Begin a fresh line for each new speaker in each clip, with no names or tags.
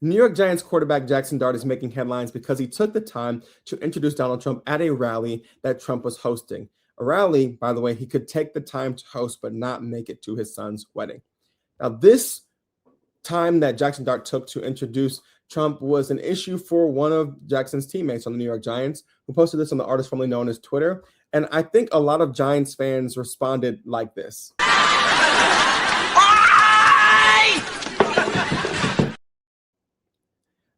New York Giants quarterback Jaxson Dart is making headlines because he took the time to introduce Donald Trump at a rally that Trump was hosting. A rally, by the way, he could take the time to host but not make it to his son's wedding. Now, this time that Jaxson Dart took to introduce Trump was an issue for one of Jackson's teammates on the New York Giants, who posted this on the artist formerly known as Twitter. And I think a lot of Giants fans responded like this.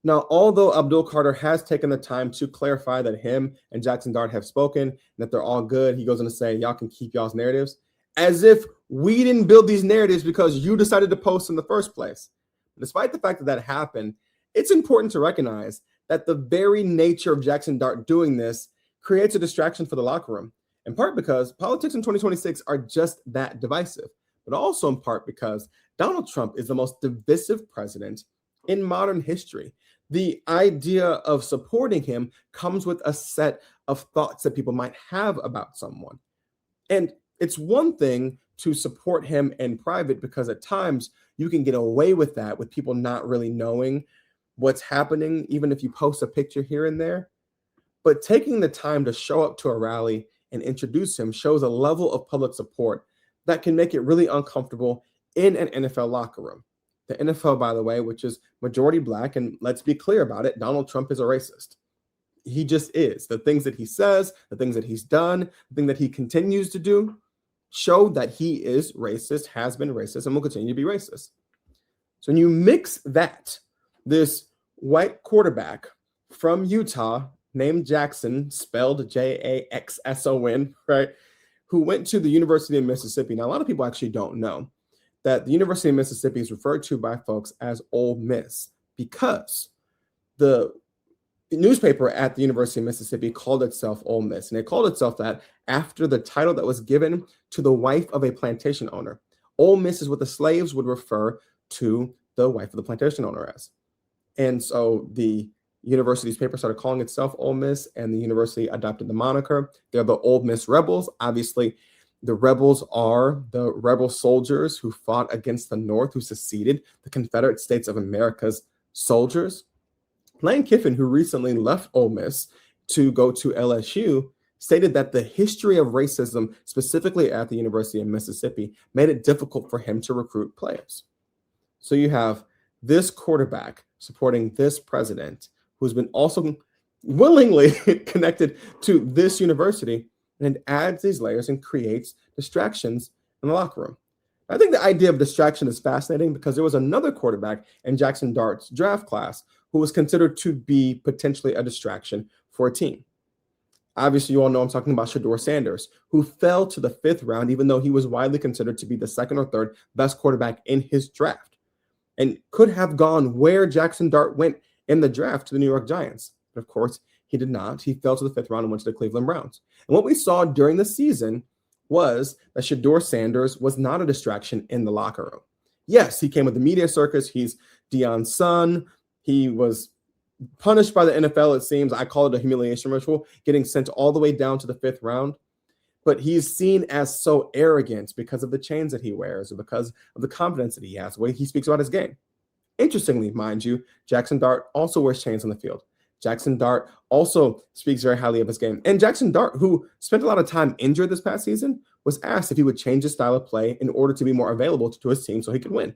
Now, although Abdul Carter has taken the time to clarify that him and Jaxson Dart have spoken and that they're all good, he goes on to say, y'all can keep y'all's narratives, as if we didn't build these narratives because you decided to post in the first place. Despite the fact that that happened, it's important to recognize that the very nature of Jaxson Dart doing this creates a distraction for the locker room, in part because politics in 2026 are just that divisive, but also in part because Donald Trump is the most divisive president in modern history. The idea of supporting him comes with a set of thoughts that people might have about someone. And it's one thing to support him in private because at times you can get away with that with people not really knowing what's happening, even if you post a picture here and there. But taking the time to show up to a rally and introduce him shows a level of public support that can make it really uncomfortable in an NFL locker room. The NFL, by the way, which is majority black, and let's be clear about it, Donald Trump is a racist. He just is. The things that he says, the things that he's done, the thing that he continues to do show that he is racist, has been racist, and will continue to be racist. So when you mix that, this white quarterback from Utah named Jaxson, spelled Jaxson, right, who went to the University of Mississippi. Now, a lot of people actually don't know that the University of Mississippi is referred to by folks as Ole Miss because the newspaper at the University of Mississippi called itself Ole Miss, and it called itself that after the title that was given to the wife of a plantation owner. Ole Miss is what the slaves would refer to the wife of the plantation owner as. And so the university's paper started calling itself Ole Miss, and the university adopted the moniker. They're the Ole Miss Rebels. Obviously, the rebels are the rebel soldiers who fought against the North, who seceded, the Confederate States of America's soldiers. Lane Kiffin, who recently left Ole Miss to go to LSU, stated that the history of racism, specifically at the University of Mississippi, made it difficult for him to recruit players. So you have this quarterback supporting this president, who's been also willingly connected to this university, and adds these layers and creates distractions in the locker room. I think the idea of distraction is fascinating because there was another quarterback in Jaxson Dart's draft class who was considered to be potentially a distraction for a team. Obviously, you all know I'm talking about Shedeur Sanders, who fell to the 5th round, even though he was widely considered to be the 2nd or 3rd best quarterback in his draft, and could have gone where Jaxson Dart went in the draft to the New York Giants. But of course, he did not. He fell to the 5th round and went to the Cleveland Browns. And what we saw during the season was that Shedeur Sanders was not a distraction in the locker room. Yes, he came with the media circus. He's Deion's son. He was punished by the NFL, it seems. I call it a humiliation ritual, getting sent all the way down to the 5th round. But he's seen as so arrogant because of the chains that he wears or because of the confidence that he has, the way he speaks about his game. Interestingly, mind you, Jaxson Dart also wears chains on the field. Jaxson Dart also speaks very highly of his game. And Jaxson Dart, who spent a lot of time injured this past season, was asked if he would change his style of play in order to be more available to his team so he could win.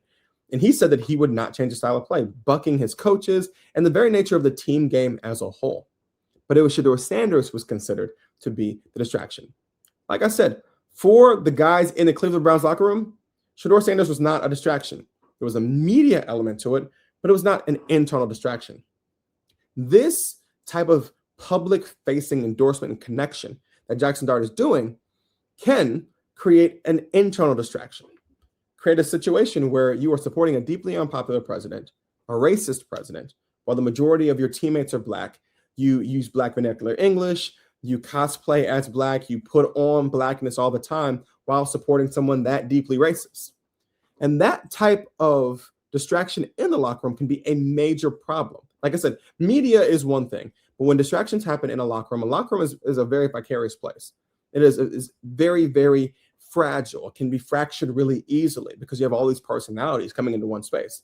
And he said that he would not change his style of play, bucking his coaches and the very nature of the team game as a whole. But it was Shedeur Sanders who was considered to be the distraction. Like I said, for the guys in the Cleveland Browns locker room, Shedeur Sanders was not a distraction. There was a media element to it, but it was not an internal distraction. This type of public-facing endorsement and connection that Jaxson Dart is doing can create an internal distraction, create a situation where you are supporting a deeply unpopular president, a racist president, while the majority of your teammates are black. You use black vernacular English, you cosplay as black, you put on blackness all the time while supporting someone that deeply racist. And that type of distraction in the locker room can be a major problem. Like I said, media is one thing, but when distractions happen in a locker room is a very vicarious place. It is very, very fragile. It can be fractured really easily because you have all these personalities coming into one space.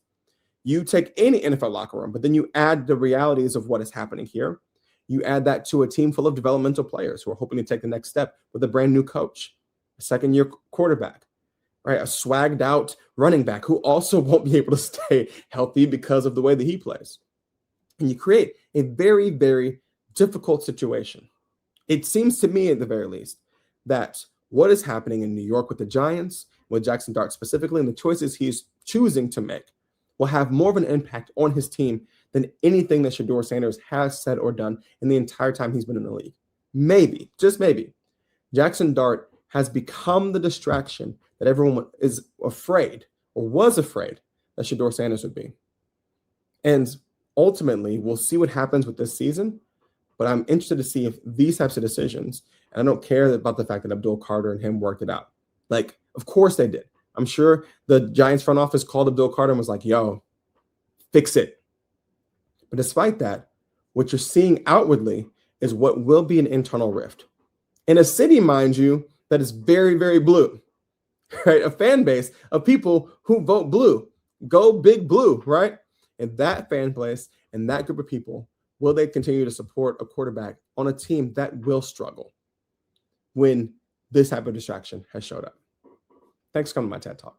You take any NFL locker room, but then you add the realities of what is happening here. You add that to a team full of developmental players who are hoping to take the next step with a brand new coach, a second-year quarterback, right? A swagged out running back who also won't be able to stay healthy because of the way that he plays. And you create a very, very difficult situation. It seems to me, at the very least, that what is happening in New York with the Giants, with Jaxson Dart specifically, and the choices he's choosing to make will have more of an impact on his team than anything that Shedeur Sanders has said or done in the entire time he's been in the league. Maybe, just maybe, Jaxson Dart has become the distraction that everyone is afraid or was afraid that Shedeur Sanders would be. And ultimately, we'll see what happens with this season, but I'm interested to see if these types of decisions, and I don't care about the fact that Abdul Carter and him worked it out. Like, of course they did. I'm sure the Giants front office called Abdul Carter and was like, yo, fix it. But despite that, what you're seeing outwardly is what will be an internal rift. In a city, mind you, that is very, very blue, right? A fan base of people who vote blue. Go big blue, right? And that fan base and that group of people, will they continue to support a quarterback on a team that will struggle when this type of distraction has showed up? Thanks for coming to my TED Talk.